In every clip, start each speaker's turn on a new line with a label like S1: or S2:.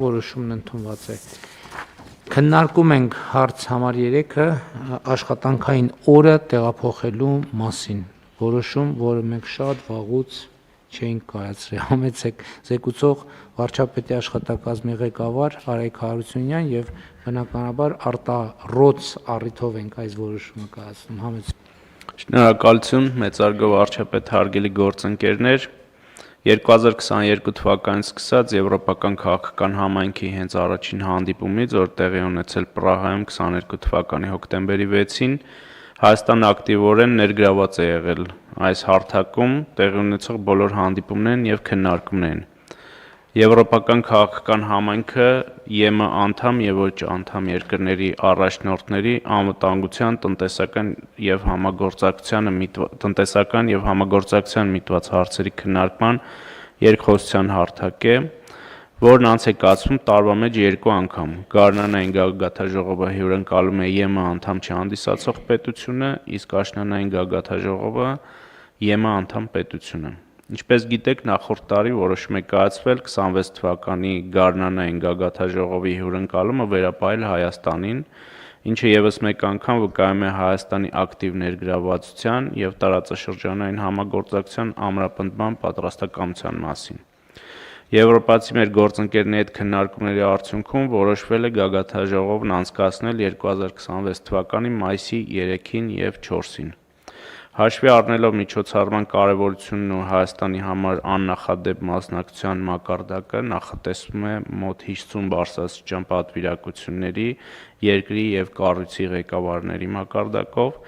S1: Որոշումն ընդունված է։ Քննարկում ենք հարց համար 3-ը աշխատանքային օրը տեղափոխելու մասին։ Որոշում, որը մենք շատ վաղուց չէինք կայացրել։ Համեցեք զեկուցող վարչապետի աշխատակազմի ղեկավար Արայք Հարությունյան եւ բնականաբար արտառոց առիթով ենք այս որոշումը կայացնում։ Համեցեք։
S2: Շնորհակալություն, մեծարգո վարչապետ, հարգելի գործընկերներ։ 2022 թվականից սկսած Եվրոպական քաղաքական համայնքի հենց առաջին հանդիպումից, որ տեղի ունեցել Պրահայում 22 թվականի հոկտեմբերի 6-ին, Հայաստանը ակտիվորեն ներգրաված է եղել այս հարթակում տեղի ունեցող բոլոր հանդիպումներն եւ քննարկումներին։ Եվրոպական քաղաքական համայնքը ԵՄ անդամ եւ ոչ անդամ երկրների առաջնորդների անվտանգության, տնտեսական եւ համագործակցության միտված հարցերի քննարկման երկխոսության հարթակ է, որն անց է կացվում տարվա մեջ 2 անգամ։ Գարնանային գագաթաժողովը հյուրընկալում է ԵՄ անդամ չհանդիսացող պետությունը, իսկ աշնանային գագաթաժողովը ԵՄ անդամ պետությունը։ Ինչպես գիտեք, նախորդ տարի որոշում է կայացվել 26 թվականի գարնանային գագաթաժողովի հյուրընկալումը վերապահել Հայաստանին, ինչը եւս մեկ անգամ վկայում է Հայաստանի ակտիվ ներգրավվածության եւ տարածաշրջանային համագործակցության ամրապնդման պատրաստակամության մասին։ Եվրոպացի մեր գործընկերների հետ քննարկումների արդյունքում որոշվել է գագաթաժողովն անցկացնել 2026 թվականի մայիսի 3-ին եւ 4-ին։ Հաշվի առնելով միջոցառման կարևորությունն ու Հայաստանի համար աննախադեպ մասնակցության մակարդակը, նախատեսվում է մոտ 50 բարձրաստիճան պատվիրակությունների, երկրի եւ կառույցի ղեկավարների մակարդակով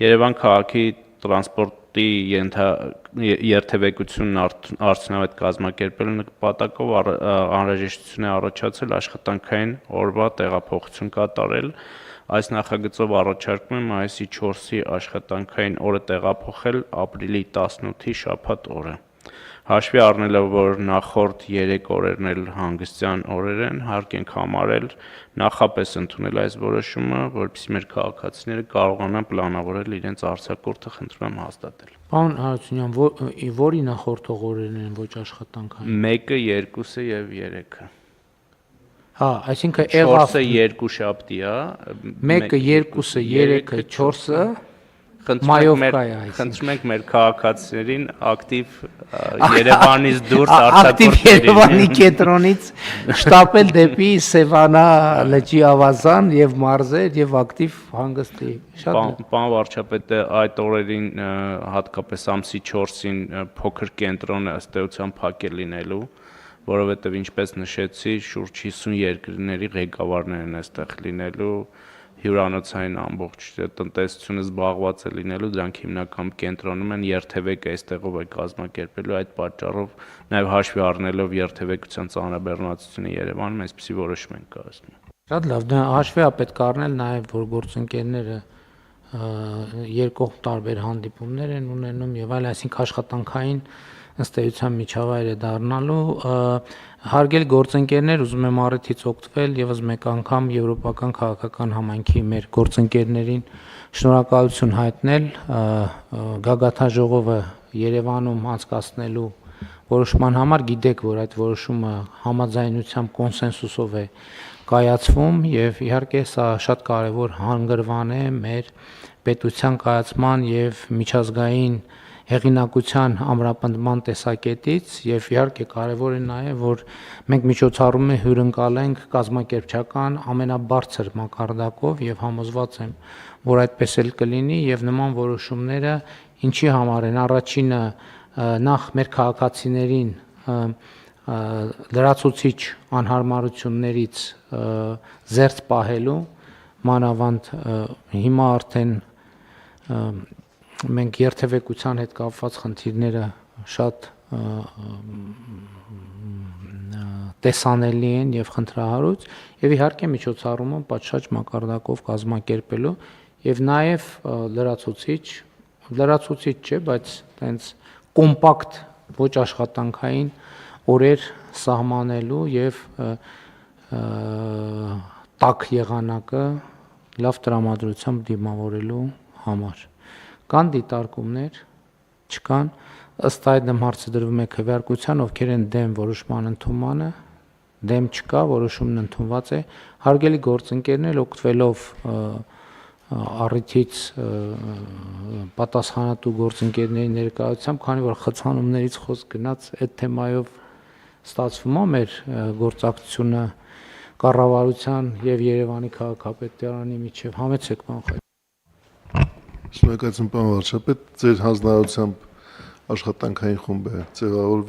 S2: Երևան քաղաքի տրանսպորտի երթևեկությունն արդյունավետ կազմակերպելու նպատակով անհրաժեշտություն է առաջացել աշխատանքային օրվա տեղափոխություն կատարել։ Այս նախագծով առաջարկում է մայիսի 4-ի աշխատանքային օրը տեղափոխել ապրիլի 18-ի շաբաթ օրը։ Հաշվի առնելով, որ նախորդ 3 օրերն էլ հանգստյան օրեր են, հարկ ենք համարել նախապես ընդունել այս որոշումը, որպեսզի մեր քաղաքացիները կարողանան պլանավորել իրենց արձակուրդը, խնդրում եմ հաստատել։
S1: Պարոն Հարությունյան, որի նախորդող օրերն են ոչ աշխատանքային։
S2: 1-ը, 2-ը եւ 3-ը։
S1: Հա, այսինքն
S2: 4-ը 2 շաբթի է,
S1: 1-ը, 2-ը, 3-ը, 4-ը
S2: խնդրում ենք մեր քաղաքացիներին ակտիվ Երևանից դուրս
S1: ակտիվ Երևանի կենտրոնից շտապել դեպի Սևանա լճի ավազան եւ մարզեր եւ ակտիվ հանգստի։
S2: Պարոն վարչապետը, այդ օրերին հատկապես ամսի 4-ին փոքր կենտրոնը ըստ էության փակ է լինելու, որովհետեւ ինչպես նշեցի, շուրջ 50 երկրների ղեկավարներ են այստեղ լինելու, հյուրանոցային ամբողջ տնտեսությունը զբաղված է լինելու, դրանք հիմնական կենտրոնում են, երթևեկը այստեղով է կազմակերպելու, այդ պատճառով նաև հաշվի առնելով երթևեկության ծանրաբեռնվածությունը Երևանում, այսպիսի որոշում ենք կայացնում։
S1: Շատ լավ, դա հաշվի է պետք առնել նաև, որ գործընկերները երկկողմ տարբեր հանդիպումներ են ունենում եւ այլ, այսինքն աշխատանքային ըստ էության միջավայր է դառնալու։ Հարգելի գործընկերներ, ուզում եմ առիթից օգտվել եւս մեկ անգամ Եվրոպական քաղաքական համայնքի մեր գործընկերներին շնորհակալություն հայտնել գագաթաժողովը Երևանում անցկացնելու որոշման համար։ Գիտեք, որ այդ որոշումը համաձայնությամբ կոնսենսուսով է կայացվում եւ իհարկե սա շատ կարեւոր հանգրվան է մեր պետության կայացման եւ միջազգային հեղինակության ամրապնդման տեսակետից եւ իհարկե կարեւոր է նաեւ, որ մենք միջոցառումը հյուրընկալենք կազմակերպչական ամենաբարձր մակարդակով եւ համոզված եմ, որ այդպես էլ կլինի եւ նման որոշումները ինչի համար են։ Առաջինը նախ մեր քաղաքացիներին լրացուցիչ անհարմարություններից զերծ պահելու, մանավանդ հիմա արդեն մենք երթևեկության հետ կապված խնդիրները շատ տեսանելի են եւ խնդրահարույց եւ իհարկե միջոցառումը պատշաճ մակարդակով կազմակերպելու եւ նաեւ լրացուցիչ չէ, բայց տենց կոմպակտ ոչ աշխատանքային օրեր սահմանելու եւ տաք եղանակը լավ տրամադրությամբ դիմավորելու համար։ Կան դիտարկումներ, չկան, ըստ այդմ հարցը դրվում է քվեարկության, ովքեր են դեմ որոշման ընդունմանը, դեմ չկա, որոշումն ընդունված է։ Հարգելի գործընկերներ, օգտվելով առիթից պատասխանատու գործընկերների ներկայությամբ, քանի որ խցանումներից խոսք գնաց այդ թեմայով ստացվում է մեր գործակցությունը կառավարության եւ Երևանի քաղաքապետարանի միջև համեցեք բան խայ։
S3: Շնորհակալություն, պարոն վարչապետ, ձեր հանձնարարությամբ աշխատանքային խումբ է ձևավորվել։